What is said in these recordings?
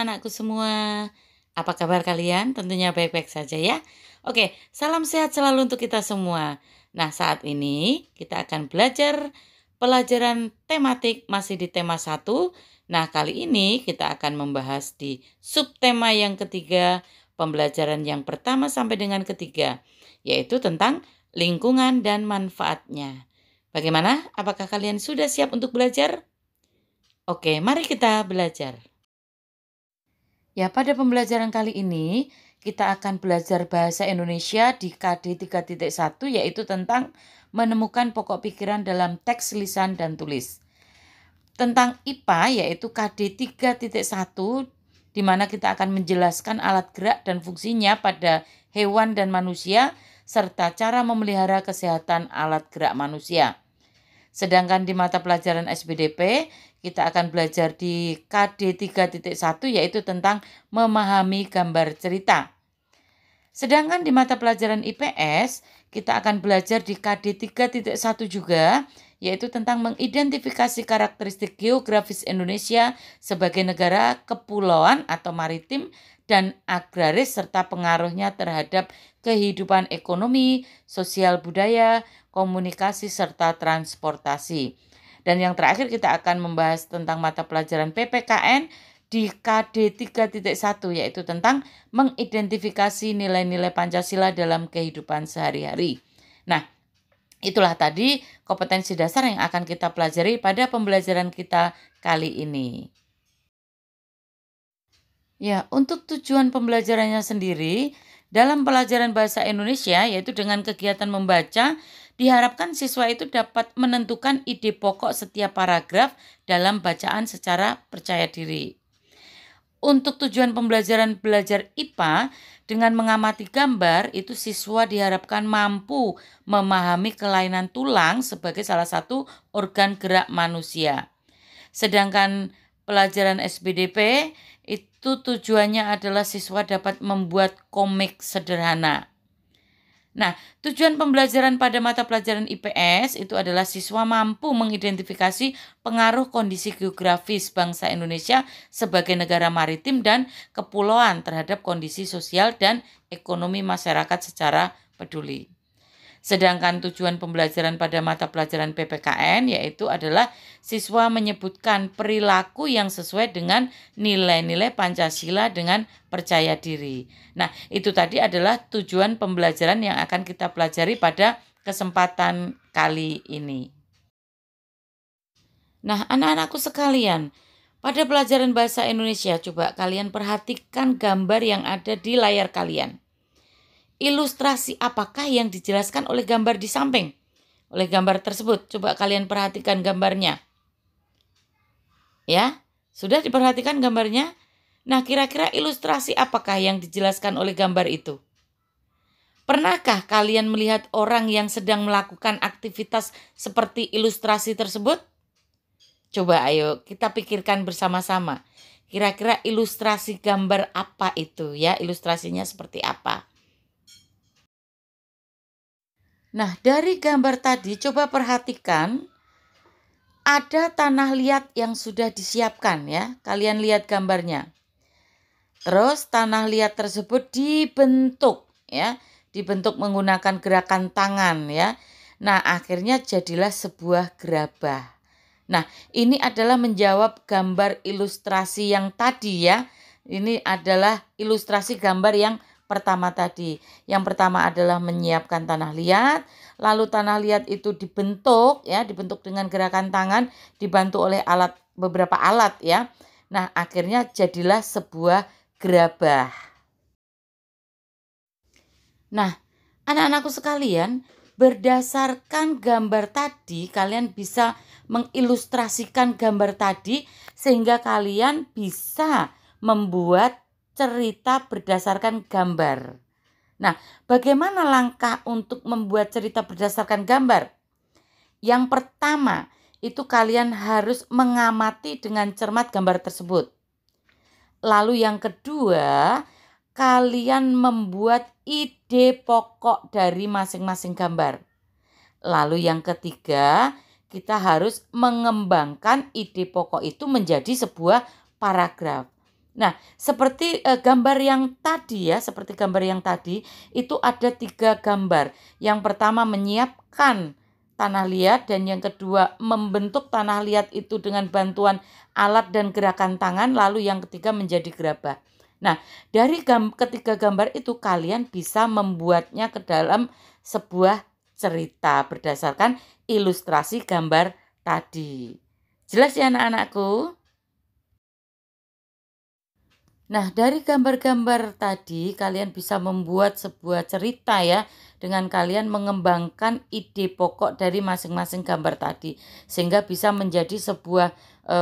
anak-anakku semua. Apa kabar kalian? Tentunya baik-baik saja ya. Oke, salam sehat selalu untuk kita semua. Nah, saat ini kita akan belajar pelajaran tematik masih di tema 1. Nah, kali ini kita akan membahas di subtema yang ketiga, pembelajaran yang pertama sampai dengan ketiga, yaitu tentang lingkungan dan manfaatnya. Bagaimana? Apakah kalian sudah siap untuk belajar? Oke, mari kita belajar. Ya, pada pembelajaran kali ini kita akan belajar bahasa Indonesia di KD 3.1 yaitu tentang menemukan pokok pikiran dalam teks lisan dan tulis. Tentang IPA yaitu KD 3.1 di mana kita akan menjelaskan alat gerak dan fungsinya pada hewan dan manusia serta cara memelihara kesehatan alat gerak manusia. Sedangkan di mata pelajaran SBDP, kita akan belajar di KD 3.1 yaitu tentang memahami gambar cerita. Sedangkan di mata pelajaran IPS, kita akan belajar di KD 3.1 juga, yaitu tentang mengidentifikasi karakteristik geografis Indonesia sebagai negara kepulauan atau maritim dan agraris serta pengaruhnya terhadap kehidupan ekonomi, sosial budaya, komunikasi, serta transportasi. Dan yang terakhir kita akan membahas tentang mata pelajaran PPKN di KD 3.1 yaitu tentang mengidentifikasi nilai-nilai Pancasila dalam kehidupan sehari-hari. Nah, itulah tadi kompetensi dasar yang akan kita pelajari pada pembelajaran kita kali ini. Ya, untuk tujuan pembelajarannya sendiri, dalam pelajaran bahasa Indonesia yaitu dengan kegiatan membaca, diharapkan siswa itu dapat menentukan ide pokok setiap paragraf dalam bacaan secara percaya diri. Untuk tujuan pembelajaran belajar IPA, dengan mengamati gambar, itu siswa diharapkan mampu memahami kelainan tulang sebagai salah satu organ gerak manusia. Sedangkan pelajaran SBDP, itu tujuannya adalah siswa dapat membuat komik sederhana. Nah, tujuan pembelajaran pada mata pelajaran IPS itu adalah siswa mampu mengidentifikasi pengaruh kondisi geografis bangsa Indonesia sebagai negara maritim dan kepulauan terhadap kondisi sosial dan ekonomi masyarakat secara peduli. Sedangkan tujuan pembelajaran pada mata pelajaran PPKN yaitu adalah siswa menyebutkan perilaku yang sesuai dengan nilai-nilai Pancasila dengan percaya diri. Nah, itu tadi adalah tujuan pembelajaran yang akan kita pelajari pada kesempatan kali ini. Nah, anak-anakku sekalian, pada pelajaran bahasa Indonesia coba kalian perhatikan gambar yang ada di layar kalian. Ilustrasi apakah yang dijelaskan oleh gambar di samping? Oleh gambar tersebut, coba kalian perhatikan gambarnya. Ya, sudah diperhatikan gambarnya? Nah, kira-kira ilustrasi apakah yang dijelaskan oleh gambar itu? Pernahkah kalian melihat orang yang sedang melakukan aktivitas seperti ilustrasi tersebut? Coba ayo kita pikirkan bersama-sama. Kira-kira ilustrasi gambar apa itu ya? Ilustrasinya seperti apa? Nah, dari gambar tadi coba perhatikan ada tanah liat yang sudah disiapkan ya. Kalian lihat gambarnya. Terus tanah liat tersebut dibentuk ya, dibentuk menggunakan gerakan tangan ya. Nah, akhirnya jadilah sebuah gerabah. Nah, ini adalah menjawab gambar ilustrasi yang tadi ya. Ini adalah ilustrasi gambar yang pertama tadi. Yang pertama adalah menyiapkan tanah liat, lalu tanah liat itu dibentuk ya, dibentuk dengan gerakan tangan, dibantu oleh beberapa alat ya. Nah, akhirnya jadilah sebuah gerabah. Nah, anak-anakku sekalian, berdasarkan gambar tadi kalian bisa mengilustrasikan gambar tadi sehingga kalian bisa membuat cerita berdasarkan gambar. Nah, bagaimana langkah untuk membuat cerita berdasarkan gambar? Yang pertama, itu kalian harus mengamati dengan cermat gambar tersebut. Lalu yang kedua, kalian membuat ide pokok dari masing-masing gambar. Lalu yang ketiga, kita harus mengembangkan ide pokok itu menjadi sebuah paragraf. Nah, seperti gambar yang tadi ya, seperti gambar yang tadi itu ada 3 gambar. Yang pertama menyiapkan tanah liat dan yang kedua membentuk tanah liat itu dengan bantuan alat dan gerakan tangan, lalu yang ketiga menjadi gerabah. Nah, dari ketiga gambar itu kalian bisa membuatnya ke dalam sebuah cerita berdasarkan ilustrasi gambar tadi. Jelas ya anak-anakku? Nah, dari gambar-gambar tadi kalian bisa membuat sebuah cerita ya dengan kalian mengembangkan ide pokok dari masing-masing gambar tadi sehingga bisa menjadi sebuah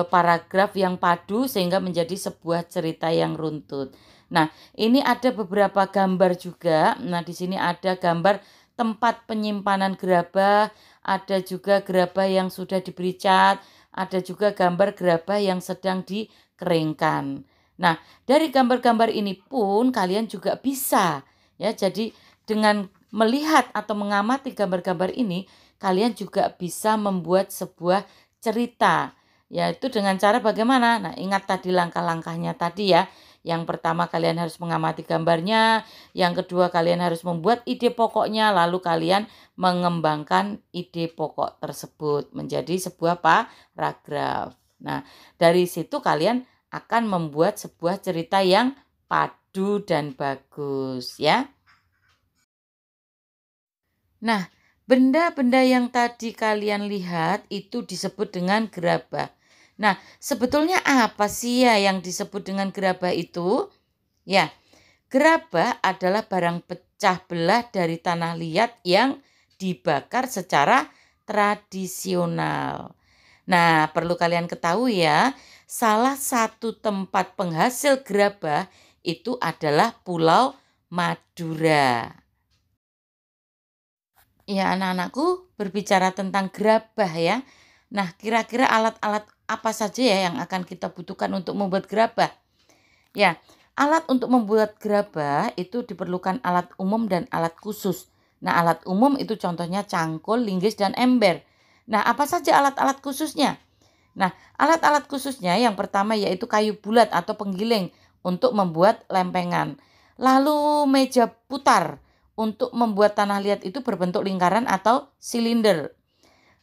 paragraf yang padu sehingga menjadi sebuah cerita yang runtut. Nah, ini ada beberapa gambar juga. Nah, di sini ada gambar tempat penyimpanan gerabah, ada juga gerabah yang sudah diberi cat, ada juga gambar gerabah yang sedang dikeringkan. Nah, dari gambar-gambar ini pun kalian juga bisa ya. Jadi dengan melihat atau mengamati gambar-gambar ini, kalian juga bisa membuat sebuah cerita. Yaitu dengan cara bagaimana? Nah, ingat tadi langkah-langkahnya tadi ya. Yang pertama kalian harus mengamati gambarnya, yang kedua kalian harus membuat ide pokoknya, lalu kalian mengembangkan ide pokok tersebut menjadi sebuah paragraf. Nah, dari situ kalian akan membuat sebuah cerita yang padu dan bagus ya. Nah, benda-benda yang tadi kalian lihat itu disebut dengan gerabah. Nah, sebetulnya apa sih ya yang disebut dengan gerabah itu? Ya, gerabah adalah barang pecah belah dari tanah liat yang dibakar secara tradisional. Nah, perlu kalian ketahui ya, salah satu tempat penghasil gerabah itu adalah Pulau Madura. Ya, anak-anakku berbicara tentang gerabah ya. Nah, kira-kira alat-alat apa saja ya yang akan kita butuhkan untuk membuat gerabah? Ya, alat untuk membuat gerabah itu diperlukan alat umum dan alat khusus. Nah, alat umum itu contohnya cangkul, linggis, dan ember. Nah, apa saja alat-alat khususnya? Nah, alat-alat khususnya yang pertama yaitu kayu bulat atau penggiling untuk membuat lempengan. Lalu meja putar untuk membuat tanah liat itu berbentuk lingkaran atau silinder.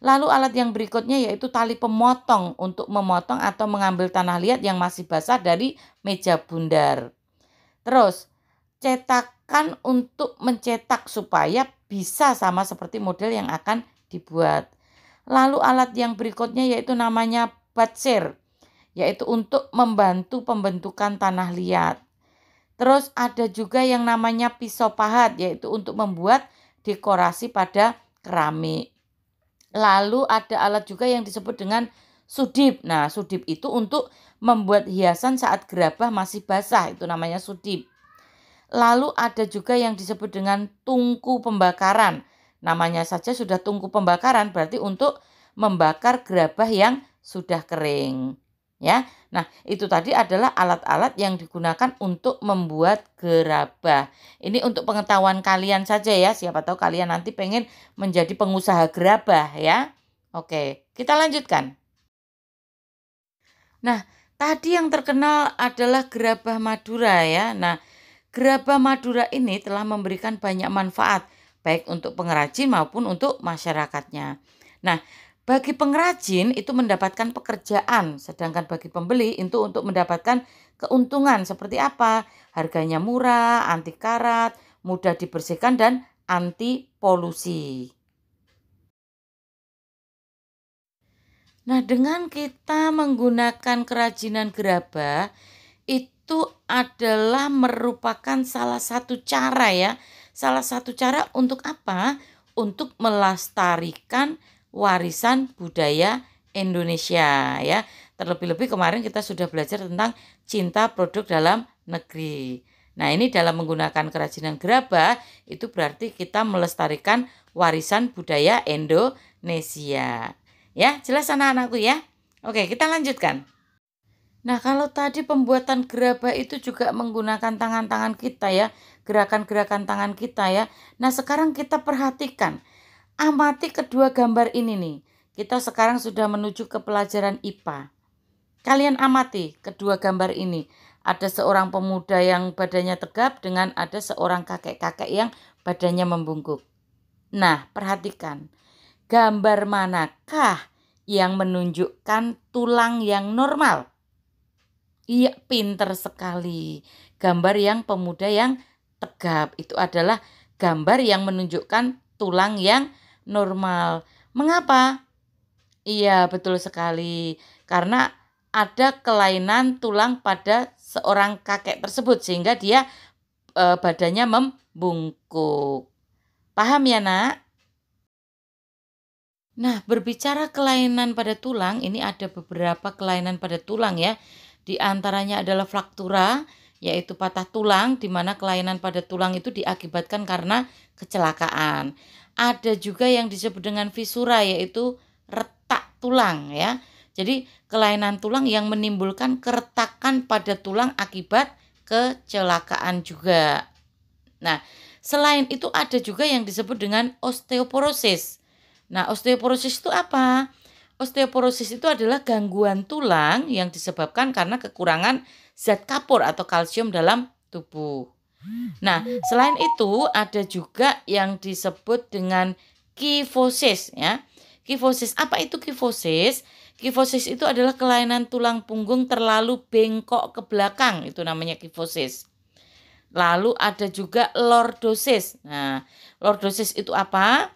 Lalu alat yang berikutnya yaitu tali pemotong untuk memotong atau mengambil tanah liat yang masih basah dari meja bundar. Terus, cetakan untuk mencetak supaya bisa sama seperti model yang akan dibuat. Lalu alat yang berikutnya yaitu namanya batsir, yaitu untuk membantu pembentukan tanah liat. Terus ada juga yang namanya pisau pahat, yaitu untuk membuat dekorasi pada keramik. Lalu ada alat juga yang disebut dengan sudip. Nah, sudip itu untuk membuat hiasan saat gerabah masih basah, itu namanya sudip. Lalu ada juga yang disebut dengan tungku pembakaran. Namanya saja sudah tungku pembakaran, berarti untuk membakar gerabah yang sudah kering. Ya. Nah, itu tadi adalah alat-alat yang digunakan untuk membuat gerabah. Ini untuk pengetahuan kalian saja ya. Siapa tahu kalian nanti pengen menjadi pengusaha gerabah ya. Oke, kita lanjutkan. Nah, tadi yang terkenal adalah gerabah Madura ya. Nah, gerabah Madura ini telah memberikan banyak manfaat, baik untuk pengrajin maupun untuk masyarakatnya. Nah, bagi pengrajin itu mendapatkan pekerjaan, sedangkan bagi pembeli itu untuk mendapatkan keuntungan seperti apa? Harganya murah, anti karat, mudah dibersihkan, dan anti polusi. Nah, dengan kita menggunakan kerajinan gerabah, itu adalah merupakan salah satu cara ya. Salah satu cara untuk apa? Untuk melestarikan warisan budaya Indonesia ya. Terlebih-lebih kemarin kita sudah belajar tentang cinta produk dalam negeri. Nah, ini dalam menggunakan kerajinan gerabah itu berarti kita melestarikan warisan budaya Indonesia. Ya, jelas anak-anakku ya. Oke, kita lanjutkan. Nah, kalau tadi pembuatan gerabah itu juga menggunakan tangan-tangan kita ya, gerakan-gerakan tangan kita ya. Nah, sekarang kita perhatikan, amati kedua gambar ini nih. Kita sekarang sudah menuju ke pelajaran IPA. Kalian amati kedua gambar ini. Ada seorang pemuda yang badannya tegap dengan ada seorang kakek-kakek yang badannya membungkuk. Nah, perhatikan. Gambar manakah yang menunjukkan tulang yang normal? Iya, pinter sekali. Gambar yang pemuda yang tegap itu adalah gambar yang menunjukkan tulang yang normal. Mengapa? Iya, betul sekali. Karena ada kelainan tulang pada seorang kakek tersebut sehingga dia badannya membungkuk. Paham ya, Nak? Nah, berbicara kelainan pada tulang, ini ada beberapa kelainan pada tulang ya. Di antaranya adalah fraktura, yaitu patah tulang, di mana kelainan pada tulang itu diakibatkan karena kecelakaan. Ada juga yang disebut dengan fisura, yaitu retak tulang ya. Jadi kelainan tulang yang menimbulkan keretakan pada tulang akibat kecelakaan juga. Nah, selain itu ada juga yang disebut dengan osteoporosis. Nah, osteoporosis itu apa? Osteoporosis itu adalah gangguan tulang yang disebabkan karena kekurangan zat kapur atau kalsium dalam tubuh. Nah, selain itu ada juga yang disebut dengan kifosis ya. Kifosis, apa itu kifosis? Kifosis itu adalah kelainan tulang punggung terlalu bengkok ke belakang, itu namanya kifosis. Lalu ada juga lordosis. Nah, lordosis itu apa?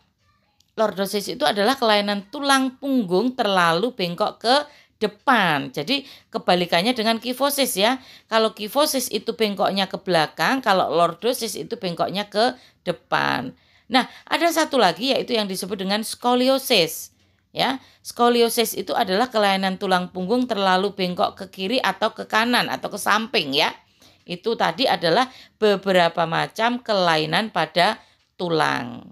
Lordosis itu adalah kelainan tulang punggung terlalu bengkok ke depan. Jadi kebalikannya dengan kifosis ya. Kalau kifosis itu bengkoknya ke belakang, kalau lordosis itu bengkoknya ke depan. Nah, ada satu lagi yaitu yang disebut dengan skoliosis. Ya, skoliosis itu adalah kelainan tulang punggung terlalu bengkok ke kiri atau ke kanan atau ke samping ya. Itu tadi adalah beberapa macam kelainan pada tulang.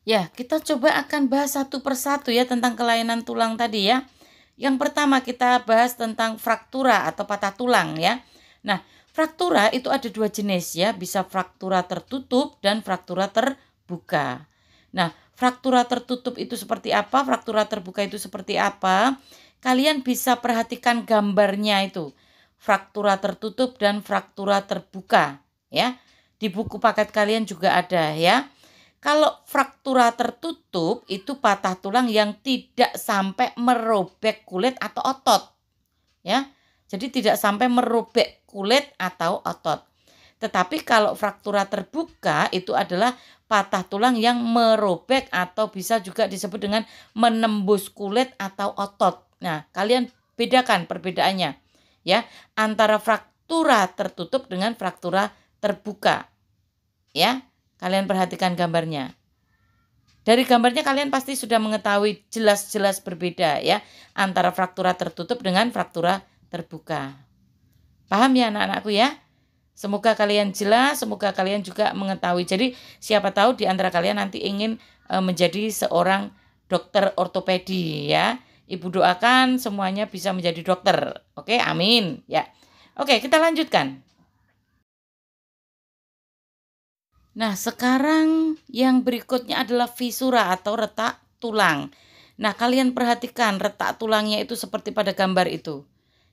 Ya, kita coba akan bahas satu persatu ya tentang kelainan tulang tadi ya. Yang pertama kita bahas tentang fraktura atau patah tulang ya. Nah, fraktura itu ada dua jenis ya, bisa fraktura tertutup dan fraktura terbuka. Nah, fraktura tertutup itu seperti apa? Fraktura terbuka itu seperti apa? Kalian bisa perhatikan gambarnya itu. Fraktura tertutup dan fraktura terbuka ya. Di buku paket kalian juga ada ya. Kalau fraktura tertutup itu patah tulang yang tidak sampai merobek kulit atau otot. Ya. Jadi tidak sampai merobek kulit atau otot. Tetapi kalau fraktura terbuka itu adalah patah tulang yang merobek atau bisa juga disebut dengan menembus kulit atau otot. Nah, kalian bedakan perbedaannya ya antara fraktura tertutup dengan fraktura terbuka. Ya. Kalian perhatikan gambarnya. Dari gambarnya kalian pasti sudah mengetahui jelas-jelas berbeda ya antara fraktura tertutup dengan fraktura terbuka. Paham ya anak-anakku ya? Semoga kalian jelas, semoga kalian juga mengetahui. Jadi siapa tahu di antara kalian nanti ingin menjadi seorang dokter ortopedi ya. Ibu doakan semuanya bisa menjadi dokter. Oke, amin ya. Oke, kita lanjutkan. Nah, sekarang yang berikutnya adalah fisura atau retak tulang. Nah, kalian perhatikan retak tulangnya itu seperti pada gambar itu.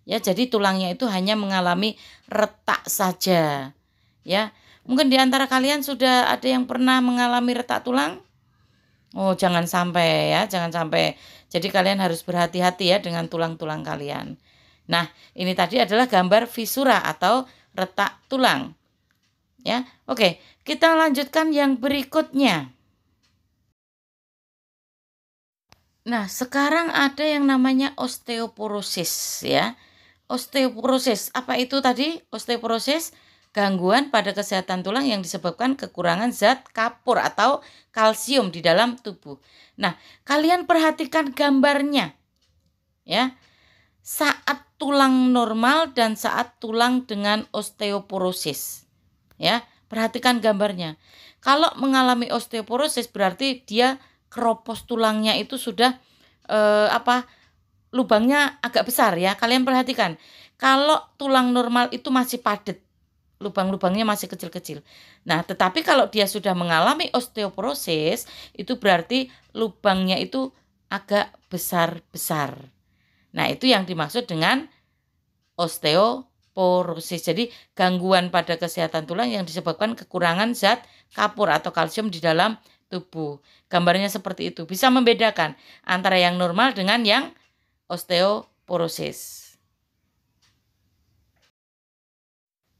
Ya, jadi tulangnya itu hanya mengalami retak saja. Ya, mungkin di antara kalian sudah ada yang pernah mengalami retak tulang? Oh, jangan sampai ya, jangan sampai. Jadi kalian harus berhati-hati ya dengan tulang-tulang kalian. Nah, ini tadi adalah gambar fisura atau retak tulang. Ya, oke, kita lanjutkan yang berikutnya. Nah, sekarang ada yang namanya osteoporosis ya. Osteoporosis, apa itu tadi? Osteoporosis, gangguan pada kesehatan tulang yang disebabkan kekurangan zat kapur atau kalsium di dalam tubuh. Nah, kalian perhatikan gambarnya. Ya. Saat tulang normal dan saat tulang dengan osteoporosis. Ya, perhatikan gambarnya. Kalau mengalami osteoporosis berarti dia keropos tulangnya itu sudah lubangnya agak besar ya. Kalian perhatikan. Kalau tulang normal itu masih padat, lubang-lubangnya masih kecil-kecil. Nah, tetapi kalau dia sudah mengalami osteoporosis, itu berarti lubangnya itu agak besar-besar. Nah, itu yang dimaksud dengan osteoporosis. Jadi gangguan pada kesehatan tulang yang disebabkan kekurangan zat kapur atau kalsium di dalam tubuh. Gambarnya seperti itu. Bisa membedakan antara yang normal dengan yang osteoporosis.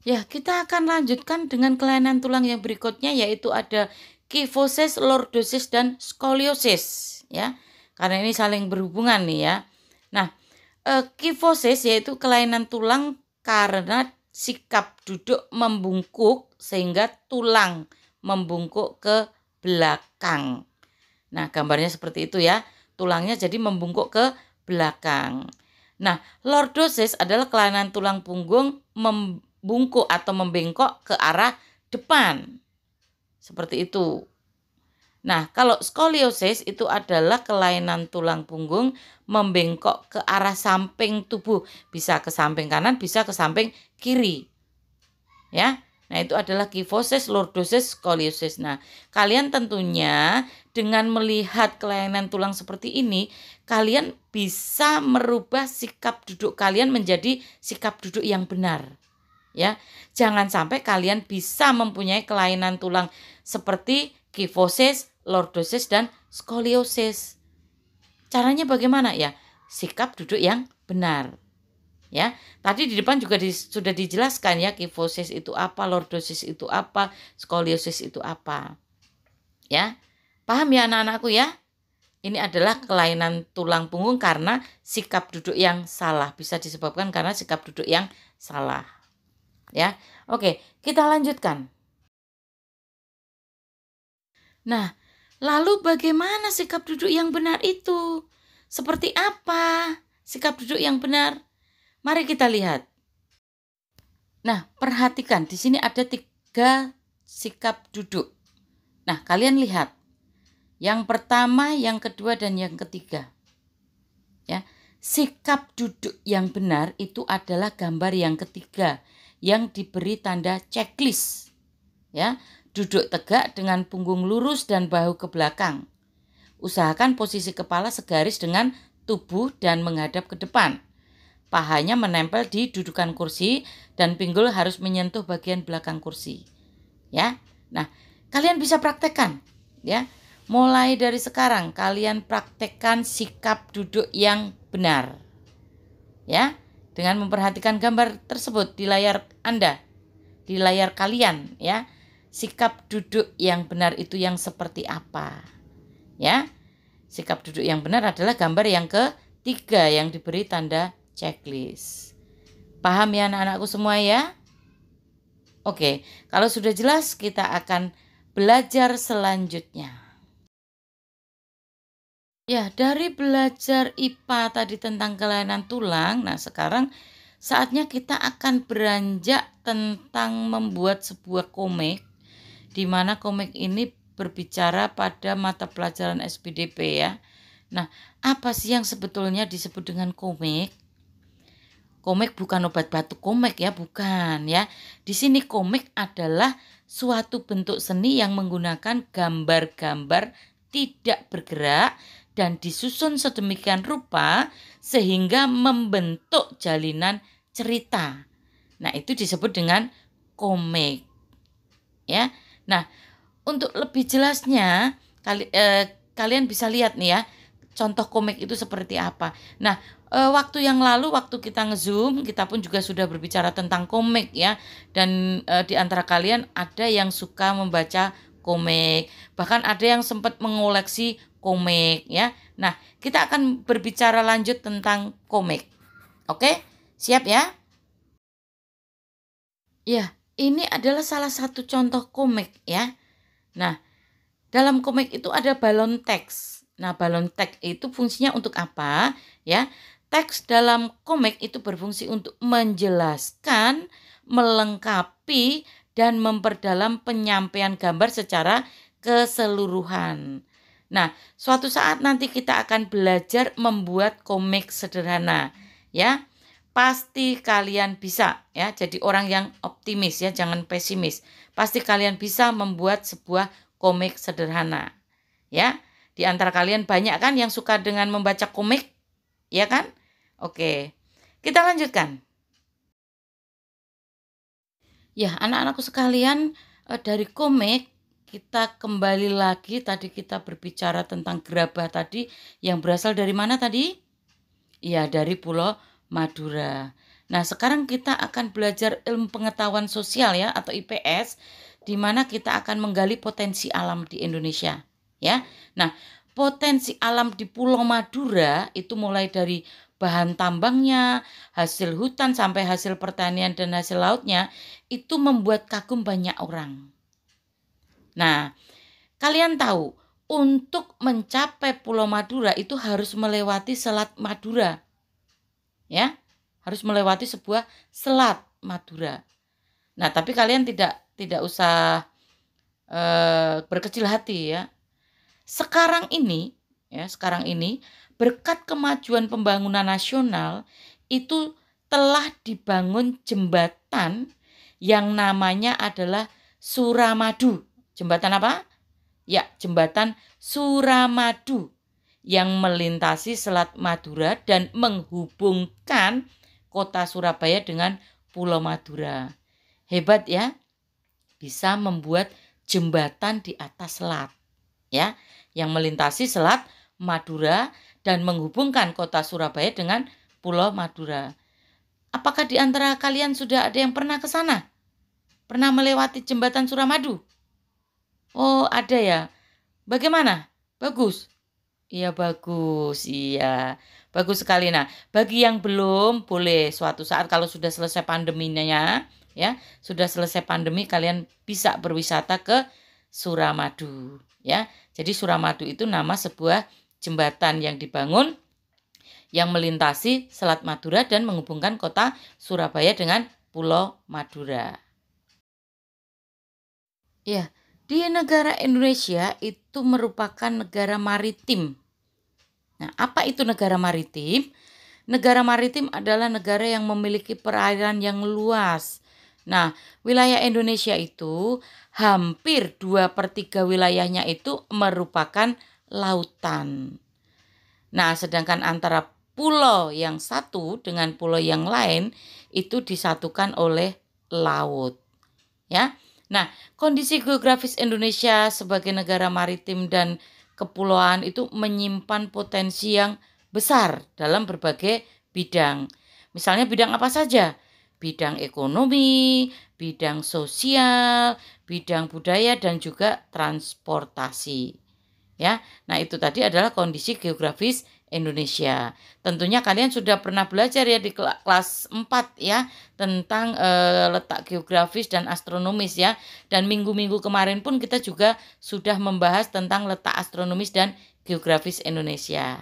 Ya, kita akan lanjutkan dengan kelainan tulang yang berikutnya, yaitu ada kyphosis, lordosis, dan skoliosis. Ya, karena ini saling berhubungan nih ya. Nah, kyphosis yaitu kelainan tulang karena sikap duduk membungkuk sehingga tulang membungkuk ke belakang. Nah, gambarnya seperti itu ya. Tulangnya jadi membungkuk ke belakang. Nah, lordosis adalah kelainan tulang punggung membungkuk atau membengkok ke arah depan. Seperti itu. Nah, kalau skoliosis itu adalah kelainan tulang punggung membengkok ke arah samping tubuh. Bisa ke samping kanan, bisa ke samping kiri. Ya. Nah, itu adalah kyphosis, lordosis, skoliosis. Nah, kalian tentunya dengan melihat kelainan tulang seperti ini, kalian bisa merubah sikap duduk kalian menjadi sikap duduk yang benar. Ya, jangan sampai kalian bisa mempunyai kelainan tulang seperti kyphosis, lordosis, dan skoliosis. Caranya bagaimana ya? Sikap duduk yang benar. Ya, tadi di depan juga sudah dijelaskan ya, kyphosis itu apa, lordosis itu apa, skoliosis itu apa. Ya, paham ya anak-anakku ya? Ini adalah kelainan tulang punggung karena sikap duduk yang salah. Bisa disebabkan karena sikap duduk yang salah. Ya, oke, kita lanjutkan. Nah, lalu bagaimana sikap duduk yang benar itu? Seperti apa sikap duduk yang benar? Mari kita lihat. Nah, perhatikan di sini ada 3 sikap duduk. Nah, kalian lihat. Yang pertama, yang kedua, dan yang ketiga. Ya, sikap duduk yang benar itu adalah gambar yang ketiga yang diberi tanda checklist. Ya, duduk tegak dengan punggung lurus dan bahu ke belakang. Usahakan posisi kepala segaris dengan tubuh dan menghadap ke depan. Pahanya menempel di dudukan kursi dan pinggul harus menyentuh bagian belakang kursi. Ya. Nah, kalian bisa praktekkan ya. Mulai dari sekarang kalian praktekkan sikap duduk yang benar. Ya, dengan memperhatikan gambar tersebut di layar Anda, di layar kalian ya. Sikap duduk yang benar itu yang seperti apa? Ya. Sikap duduk yang benar adalah gambar yang ketiga yang diberi tanda checklist. Paham ya anak-anakku semua ya? Oke, kalau sudah jelas kita akan belajar selanjutnya. Ya, dari belajar IPA tadi tentang kelainan tulang, nah sekarang saatnya kita akan beranjak tentang membuat sebuah komik, di mana komik ini berbicara pada mata pelajaran SPDP ya. Nah, apa sih yang sebetulnya disebut dengan komik? Komik bukan obat batuk komik ya, bukan ya. Di sini komik adalah suatu bentuk seni yang menggunakan gambar-gambar tidak bergerak dan disusun sedemikian rupa sehingga membentuk jalinan cerita. Nah, itu disebut dengan komik. Ya. Nah, untuk lebih jelasnya kalian bisa lihat nih ya, contoh komik itu seperti apa. Nah, waktu yang lalu waktu kita nge-zoom, kita pun juga sudah berbicara tentang komik ya. Dan di antara kalian ada yang suka membaca komik, bahkan ada yang sempat mengoleksi komik ya. Nah, kita akan berbicara lanjut tentang komik. Oke? Siap ya? Ya, ini adalah salah satu contoh komik ya. Nah, dalam komik itu ada balon teks. Nah, balon teks itu fungsinya untuk apa? Ya, teks dalam komik itu berfungsi untuk menjelaskan, melengkapi, dan memperdalam penyampaian gambar secara keseluruhan. Nah, suatu saat nanti kita akan belajar membuat komik sederhana, ya. Pasti kalian bisa ya, jadi orang yang optimis ya, jangan pesimis. Pasti kalian bisa membuat sebuah komik sederhana. Ya, di antara kalian banyak kan yang suka dengan membaca komik? Ya kan? Oke. Kita lanjutkan. Ya, anak-anakku sekalian, dari komik kita kembali lagi, tadi kita berbicara tentang gerabah tadi yang berasal dari mana tadi? Iya, dari Pulau Madura. Nah, sekarang kita akan belajar ilmu pengetahuan sosial ya atau IPS, di mana kita akan menggali potensi alam di Indonesia, ya. Nah, potensi alam di Pulau Madura itu mulai dari bahan tambangnya, hasil hutan sampai hasil pertanian dan hasil lautnya itu membuat kagum banyak orang. Nah, kalian tahu untuk mencapai Pulau Madura itu harus melewati Selat Madura. Ya, harus melewati sebuah selat Madura. Nah, tapi kalian tidak usah berkecil hati ya. Sekarang ini berkat kemajuan pembangunan nasional itu telah dibangun jembatan yang namanya adalah Suramadu. Jembatan apa? Ya, jembatan Suramadu yang melintasi Selat Madura dan menghubungkan kota Surabaya dengan Pulau Madura. Hebat ya, bisa membuat jembatan di atas selat ya, yang melintasi Selat Madura dan menghubungkan kota Surabaya dengan Pulau Madura. Apakah di antara kalian sudah ada yang pernah ke sana? Pernah melewati jembatan Suramadu? Oh, ada ya. Bagaimana? Bagus. Iya bagus, iya. Bagus sekali. Nah, bagi yang belum boleh suatu saat kalau sudah selesai pandeminya ya, sudah selesai pandemi kalian bisa berwisata ke Suramadu ya. Jadi Suramadu itu nama sebuah jembatan yang dibangun yang melintasi Selat Madura dan menghubungkan kota Surabaya dengan Pulau Madura. Ya, di negara Indonesia itu merupakan negara maritim. Nah, apa itu negara maritim? Negara maritim adalah negara yang memiliki perairan yang luas. Nah, wilayah Indonesia itu hampir 2/3 wilayahnya itu merupakan lautan. Nah, sedangkan antara pulau yang satu dengan pulau yang lain itu disatukan oleh laut. Ya. Nah, kondisi geografis Indonesia sebagai negara maritim dan kepulauan itu menyimpan potensi yang besar dalam berbagai bidang. Misalnya bidang apa saja? Bidang ekonomi, bidang sosial, bidang budaya dan juga transportasi. Ya. Nah, itu tadi adalah kondisi geografis Indonesia. Tentunya kalian sudah pernah belajar ya di kelas 4 ya tentang letak geografis dan astronomis ya. Dan minggu-minggu kemarin pun kita juga sudah membahas tentang letak astronomis dan geografis Indonesia.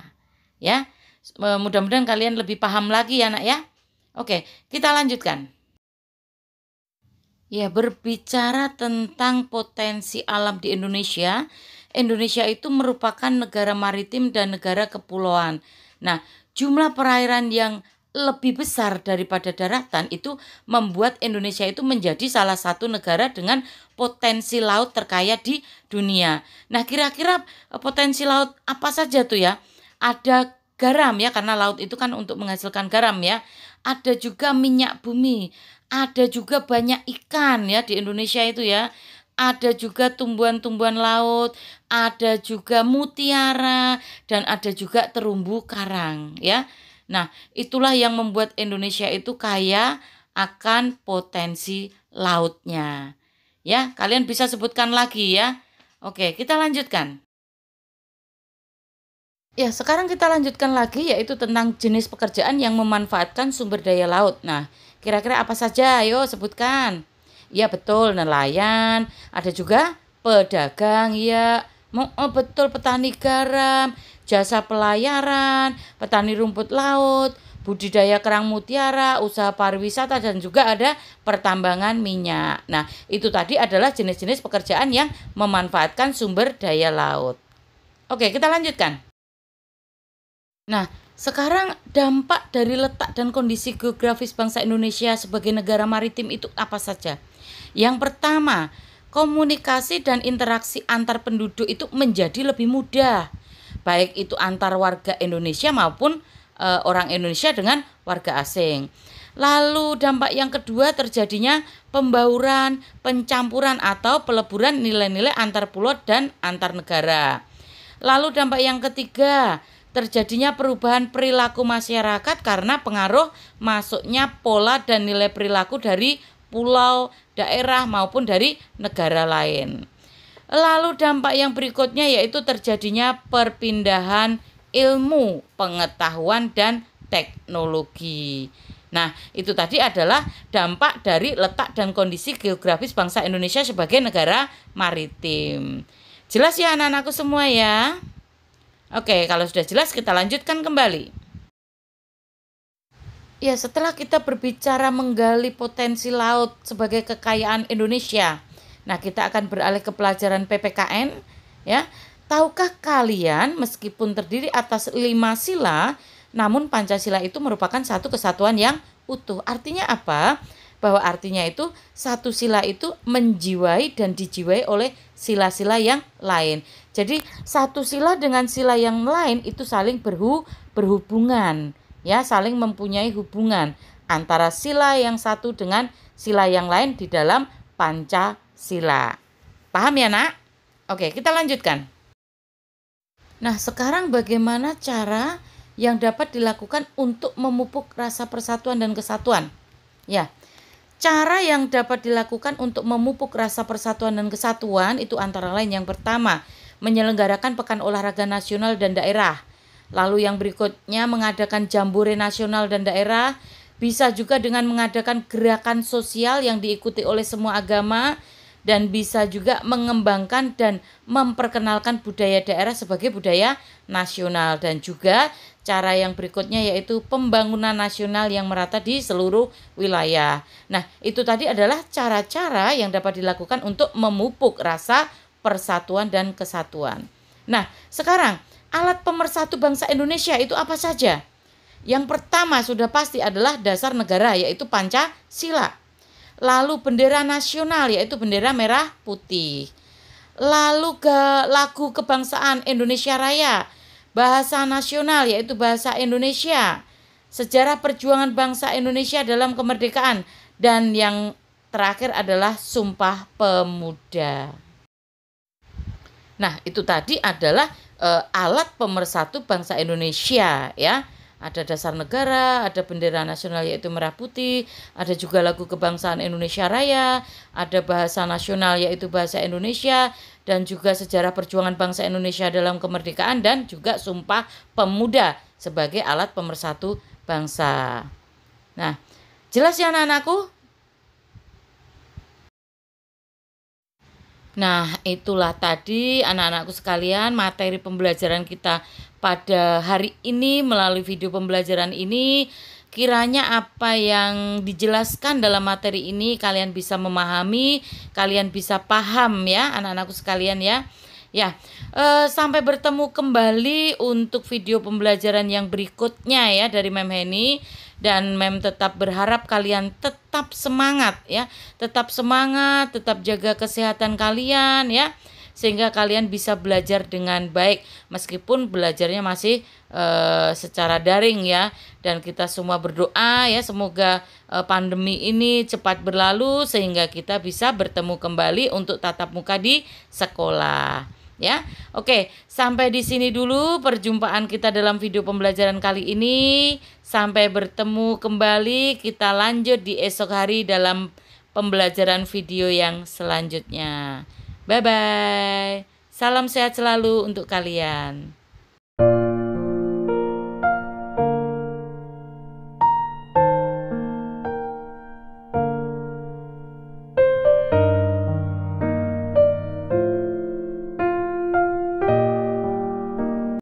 Ya. Mudah-mudahan kalian lebih paham lagi ya, Nak ya. Oke, kita lanjutkan. Ya, berbicara tentang potensi alam di Indonesia, Indonesia itu merupakan negara maritim dan negara kepulauan. Nah, jumlah perairan yang lebih besar daripada daratan itu membuat Indonesia itu menjadi salah satu negara dengan potensi laut terkaya di dunia. Nah, kira-kira potensi laut apa saja tuh ya? Ada garam ya, karena laut itu kan untuk menghasilkan garam ya. Ada juga minyak bumi. Ada juga banyak ikan ya di Indonesia itu ya. Ada juga tumbuhan-tumbuhan laut, ada juga mutiara, dan ada juga terumbu karang ya. Nah, itulah yang membuat Indonesia itu kaya akan potensi lautnya. Ya, kalian bisa sebutkan lagi ya. Oke, kita lanjutkan. Ya, sekarang kita lanjutkan lagi yaitu tentang jenis pekerjaan yang memanfaatkan sumber daya laut. Nah, kira-kira apa saja? Ayo sebutkan. Ya, betul, nelayan, ada juga pedagang, ya. Betul, petani garam, jasa pelayaran, petani rumput laut, budidaya kerang mutiara, usaha pariwisata dan juga ada pertambangan minyak. Nah, itu tadi adalah jenis-jenis pekerjaan yang memanfaatkan sumber daya laut. Oke, kita lanjutkan. Nah, sekarang dampak dari letak dan kondisi geografis bangsa Indonesia sebagai negara maritim itu apa saja? Yang pertama, komunikasi dan interaksi antar penduduk itu menjadi lebih mudah. Baik itu antar warga Indonesia maupun orang Indonesia dengan warga asing. Lalu dampak yang kedua terjadinya pembauran, pencampuran atau peleburan nilai-nilai antar pulau dan antar negara. Lalu dampak yang ketiga terjadinya perubahan perilaku masyarakat karena pengaruh masuknya pola dan nilai perilaku dari pulau, daerah maupun dari negara lain. Lalu dampak yang berikutnya yaitu terjadinya perpindahan ilmu, pengetahuan, dan teknologi. Nah, itu tadi adalah dampak dari letak dan kondisi geografis bangsa Indonesia sebagai negara maritim. Jelas ya anak-anakku semua ya? Oke, kalau sudah jelas kita lanjutkan kembali. Ya, setelah kita berbicara menggali potensi laut sebagai kekayaan Indonesia, nah kita akan beralih ke pelajaran PPKN ya. Tahukah kalian meskipun terdiri atas 5 sila, namun Pancasila itu merupakan satu kesatuan yang utuh. Artinya apa? Bahwa artinya itu satu sila itu menjiwai dan dijiwai oleh sila-sila yang lain. Jadi satu sila dengan sila yang lain itu saling berhubungan, ya, saling mempunyai hubungan antara sila yang satu dengan sila yang lain di dalam Pancasila. Paham ya, Nak? Oke, kita lanjutkan. Nah, sekarang bagaimana cara yang dapat dilakukan untuk memupuk rasa persatuan dan kesatuan? Ya, cara yang dapat dilakukan untuk memupuk rasa persatuan dan kesatuan itu antara lain yang pertama, menyelenggarakan Pekan Olahraga Nasional dan Daerah. Lalu yang berikutnya mengadakan jambore nasional dan daerah. Bisa juga dengan mengadakan gerakan sosial yang diikuti oleh semua agama. Dan bisa juga mengembangkan dan memperkenalkan budaya daerah sebagai budaya nasional. Dan juga cara yang berikutnya yaitu pembangunan nasional yang merata di seluruh wilayah. Nah, itu tadi adalah cara-cara yang dapat dilakukan untuk memupuk rasa persatuan dan kesatuan. Nah, sekarang alat pemersatu bangsa Indonesia itu apa saja? Yang pertama sudah pasti adalah dasar negara yaitu Pancasila. Lalu bendera nasional yaitu bendera merah putih. Lalu lagu kebangsaan Indonesia Raya. Bahasa nasional yaitu bahasa Indonesia. Sejarah perjuangan bangsa Indonesia dalam kemerdekaan. Dan yang terakhir adalah Sumpah Pemuda. Nah, itu tadi adalah alat pemersatu bangsa Indonesia ya. Ada dasar negara, ada bendera nasional yaitu merah putih, ada juga lagu kebangsaan Indonesia Raya, ada bahasa nasional yaitu bahasa Indonesia, dan juga sejarah perjuangan bangsa Indonesia dalam kemerdekaan, dan juga Sumpah Pemuda sebagai alat pemersatu bangsa. Nah, jelas ya anak-anakku? Nah, itulah tadi anak-anakku sekalian materi pembelajaran kita pada hari ini melalui video pembelajaran ini. Kiranya apa yang dijelaskan dalam materi ini kalian bisa memahami, kalian bisa paham ya anak-anakku sekalian ya. Ya, sampai bertemu kembali untuk video pembelajaran yang berikutnya ya dari Mem Heni. Dan Mem tetap berharap kalian tetap semangat ya. Tetap semangat, tetap jaga kesehatan kalian ya. Sehingga kalian bisa belajar dengan baik meskipun belajarnya masih secara daring ya. Dan kita semua berdoa ya semoga pandemi ini cepat berlalu sehingga kita bisa bertemu kembali untuk tatap muka di sekolah. Ya, oke, sampai di sini dulu perjumpaan kita dalam video pembelajaran kali ini. Sampai bertemu kembali, kita lanjut di esok hari dalam pembelajaran video yang selanjutnya. Bye-bye. Salam sehat selalu untuk kalian.